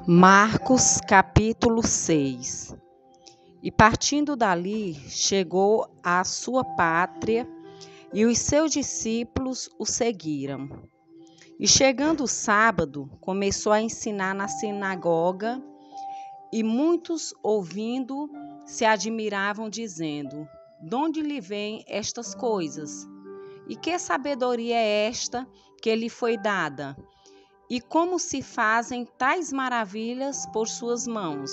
Marcos capítulo 6. E partindo dali, chegou à sua pátria, e os seus discípulos o seguiram. E chegando o sábado, começou a ensinar na sinagoga, e muitos, ouvindo, se admiravam, dizendo: "Donde lhe vêm estas coisas? E que sabedoria é esta que lhe foi dada? E como se fazem tais maravilhas por suas mãos?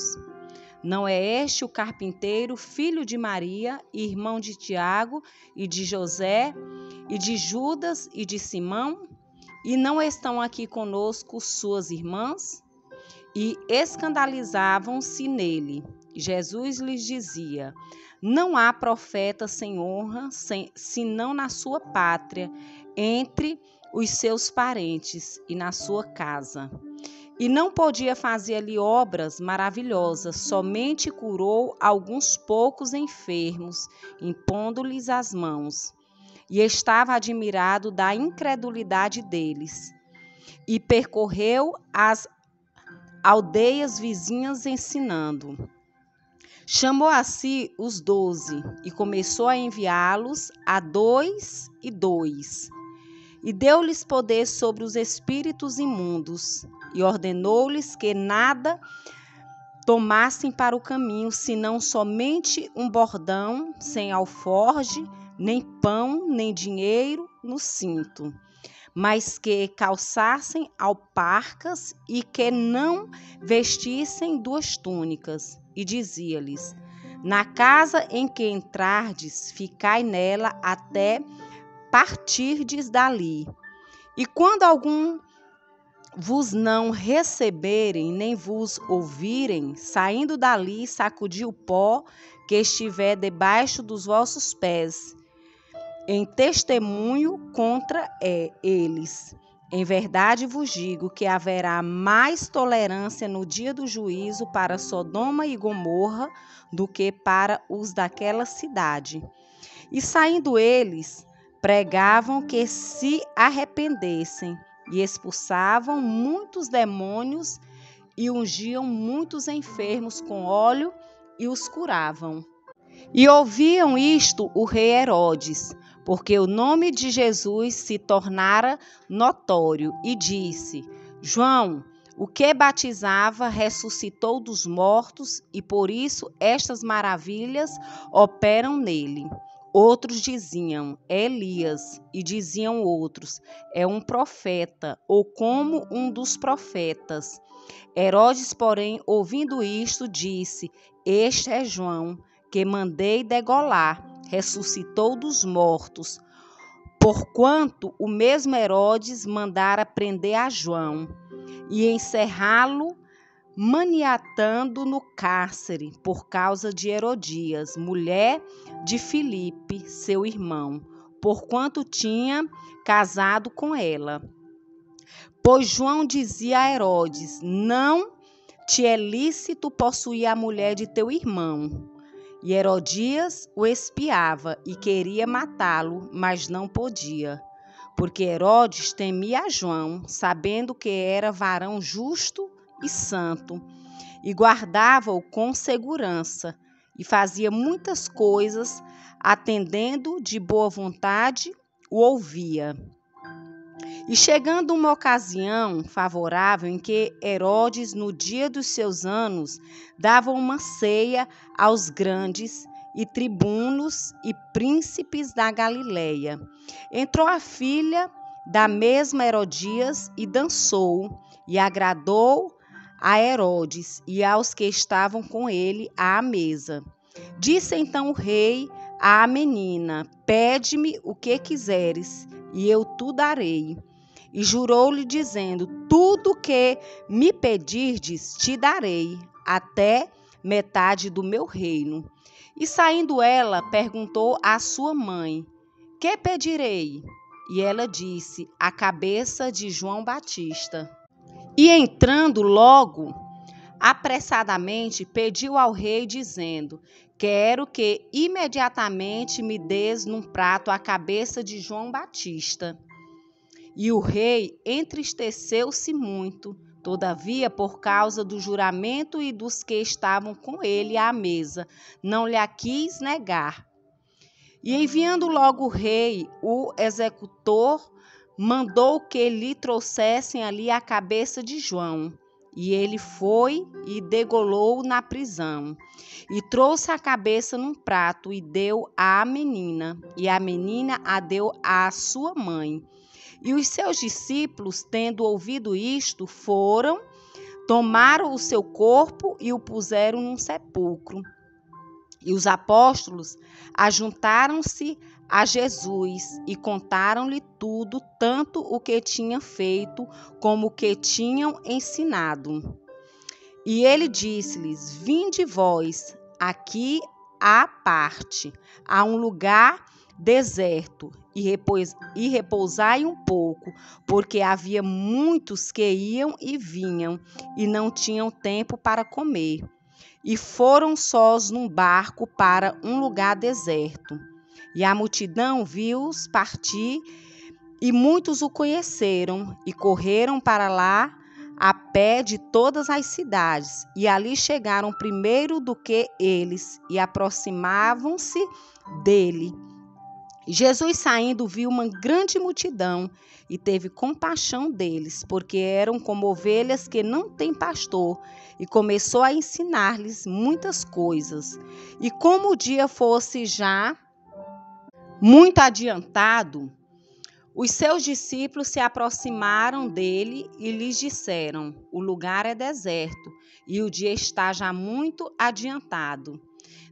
Não é este o carpinteiro, filho de Maria, irmão de Tiago e de José, e de Judas e de Simão? E não estão aqui conosco suas irmãs?" E escandalizavam-se nele. Jesus lhes dizia: "Não há profeta sem honra, senão na sua pátria, entre os seus parentes e na sua casa." E não podia fazer ali obras maravilhosas, somente curou alguns poucos enfermos, impondo-lhes as mãos. E estava admirado da incredulidade deles. E percorreu as aldeias vizinhas ensinando. Chamou a si os 12 e começou a enviá-los a 2 e 2. E deu-lhes poder sobre os espíritos imundos, e ordenou-lhes que nada tomassem para o caminho, senão somente um bordão, sem alforge, nem pão, nem dinheiro no cinto, mas que calçassem alparcas e que não vestissem 2 túnicas. E dizia-lhes: "Na casa em que entrardes, ficai nela até partirdes dali. E quando algum vos não receberem, nem vos ouvirem, saindo dali, sacudi o pó que estiver debaixo dos vossos pés, em testemunho contra eles. Em verdade vos digo que haverá mais tolerância no dia do juízo para Sodoma e Gomorra do que para os daquela cidade." E saindo eles, pregavam que se arrependessem, e expulsavam muitos demônios, e ungiam muitos enfermos com óleo, e os curavam. E ouviam isto o rei Herodes, porque o nome de Jesus se tornara notório, e disse: "João, o que batizava, ressuscitou dos mortos, e por isso estas maravilhas operam nele." Outros diziam: "É Elias." E diziam outros: "É um profeta, ou como um dos profetas." Herodes, porém, ouvindo isto, disse: "Este é João, que mandei degolar, ressuscitou dos mortos." Porquanto o mesmo Herodes mandara prender a João e encerrá-lo, maniatando no cárcere, por causa de Herodias, mulher de Filipe, seu irmão, porquanto tinha casado com ela. Pois João dizia a Herodes: "Não te é lícito possuir a mulher de teu irmão." E Herodias o espiava e queria matá-lo, mas não podia, porque Herodes temia a João, sabendo que era varão justo e santo, e guardava-o com segurança, e fazia muitas coisas, atendendo de boa vontade, o ouvia. E chegando uma ocasião favorável em que Herodes, no dia dos seus anos, dava uma ceia aos grandes e tribunos e príncipes da Galileia, entrou a filha da mesma Herodias e dançou, e agradou a Herodes e aos que estavam com ele à mesa. Disse então o rei à menina: "Pede-me o que quiseres, e eu te darei." E jurou-lhe, dizendo: "Tudo o que me pedirdes te darei, até metade do meu reino." E saindo ela, perguntou à sua mãe: "Que pedirei?" E ela disse: "A cabeça de João Batista." E entrando logo, apressadamente, pediu ao rei, dizendo: "Quero que imediatamente me des num prato a cabeça de João Batista." E o rei entristeceu-se muito, Todavia, por causa do juramento e dos que estavam com ele à mesa, não lhe a quis negar. E enviando logo o rei, o executor, mandou que lhe trouxessem ali a cabeça de João. E ele foi e degolou na prisão. E trouxe a cabeça num prato e deu à menina. E a menina a deu à sua mãe. E os seus discípulos, tendo ouvido isto, foram, tomaram o seu corpo e o puseram num sepulcro. E os apóstolos ajuntaram-se a Jesus e contaram-lhe tudo, tanto o que tinha feito como o que tinham ensinado. E ele disse-lhes: Vinde vós aqui à parte, a um lugar deserto, e repousai um pouco, porque havia muitos que iam e vinham, e não tinham tempo para comer. E foram sós num barco para um lugar deserto. E a multidão viu-os partir, e muitos o conheceram, e correram para lá a pé de todas as cidades, e ali chegaram primeiro do que eles, e aproximavam-se dele. Jesus, saindo, viu uma grande multidão e teve compaixão deles, porque eram como ovelhas que não têm pastor, e começou a ensinar-lhes muitas coisas. E como o dia fosse já muito adiantado, os seus discípulos se aproximaram dele e lhes disseram: O lugar é deserto e o dia está já muito adiantado.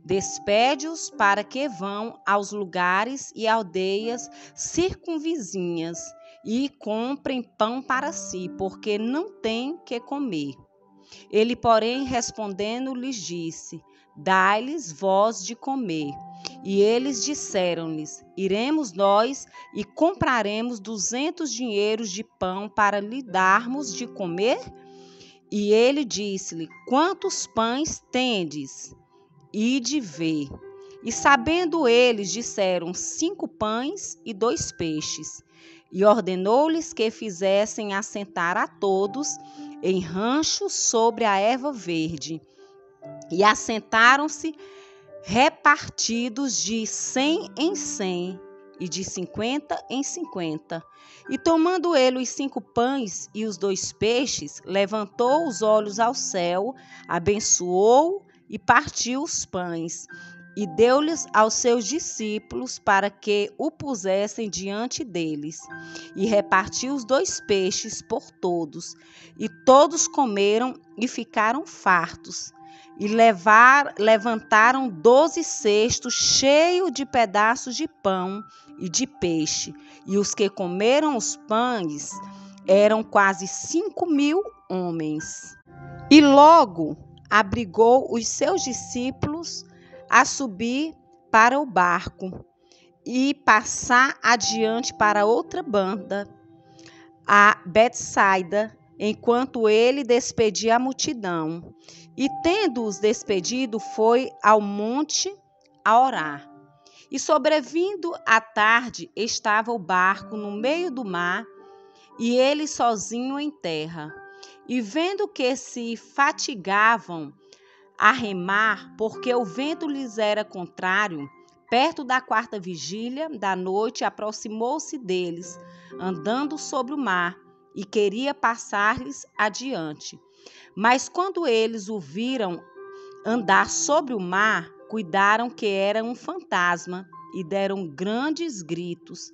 Despede-os para que vão aos lugares e aldeias circunvizinhas e comprem pão para si, porque não têm que comer. Ele, porém, respondendo, lhes disse: Dai-lhes vós de comer. E eles disseram-lhes: Iremos nós e compraremos 200 dinheiros de pão para lhe darmos de comer? E ele disse-lhe: Quantos pães tendes? Ide ver. E sabendo eles, disseram: 5 pães e 2 peixes. E ordenou-lhes que fizessem assentar a todos em ranchos sobre a erva verde. E assentaram-se repartidos de 100 em 100 e de 50 em 50. E tomando ele os 5 pães e os 2 peixes, levantou os olhos ao céu, abençoou e partiu os pães, e deu-lhes aos seus discípulos para que o pusessem diante deles. E repartiu os 2 peixes por todos, e todos comeram e ficaram fartos. E levantaram 12 cestos cheios de pedaços de pão e de peixe. E os que comeram os pães eram quase 5.000 homens. E logo abrigou os seus discípulos a subir para o barco e passar adiante para outra banda, a Betsaida, enquanto ele despedia a multidão. E tendo-os despedido, foi ao monte a orar. E sobrevindo a tarde, estava o barco no meio do mar, e ele sozinho em terra. E vendo que se fatigavam a remar, porque o vento lhes era contrário, perto da 4ª vigília da noite, aproximou-se deles, andando sobre o mar, e queria passar-lhes adiante. Mas quando eles o viram andar sobre o mar, cuidaram que era um fantasma, e deram grandes gritos,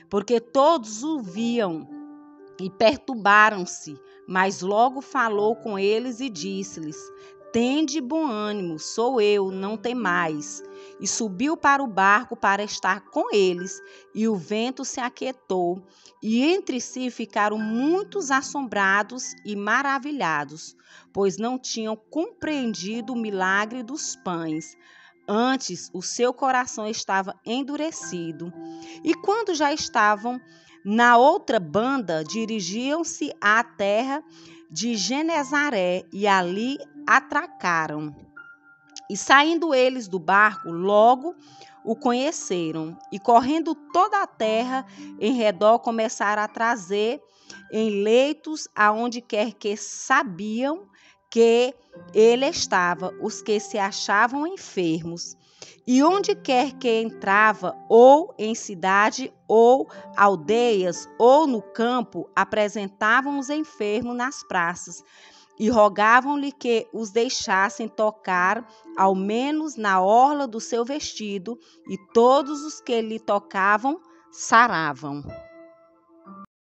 porque todos o viam, e perturbaram-se. Mas logo falou com eles e disse-lhes: Tende bom ânimo, sou eu, não temais. E subiu para o barco para estar com eles, e o vento se aquietou, e entre si ficaram muitos assombrados e maravilhados, pois não tinham compreendido o milagre dos pães. Antes, o seu coração estava endurecido. E quando já estavam na outra banda, dirigiam-se à terra de Genezaré, e ali atracaram. E saindo eles do barco, logo o conheceram, e correndo toda a terra em redor, começaram a trazer em leitos aonde quer que sabiam que ele estava, os que se achavam enfermos. E onde quer que entrava, ou em cidade, ou aldeias, ou no campo, apresentavam os enfermos nas praças e rogavam-lhe que os deixassem tocar, ao menos na orla do seu vestido, e todos os que lhe tocavam saravam.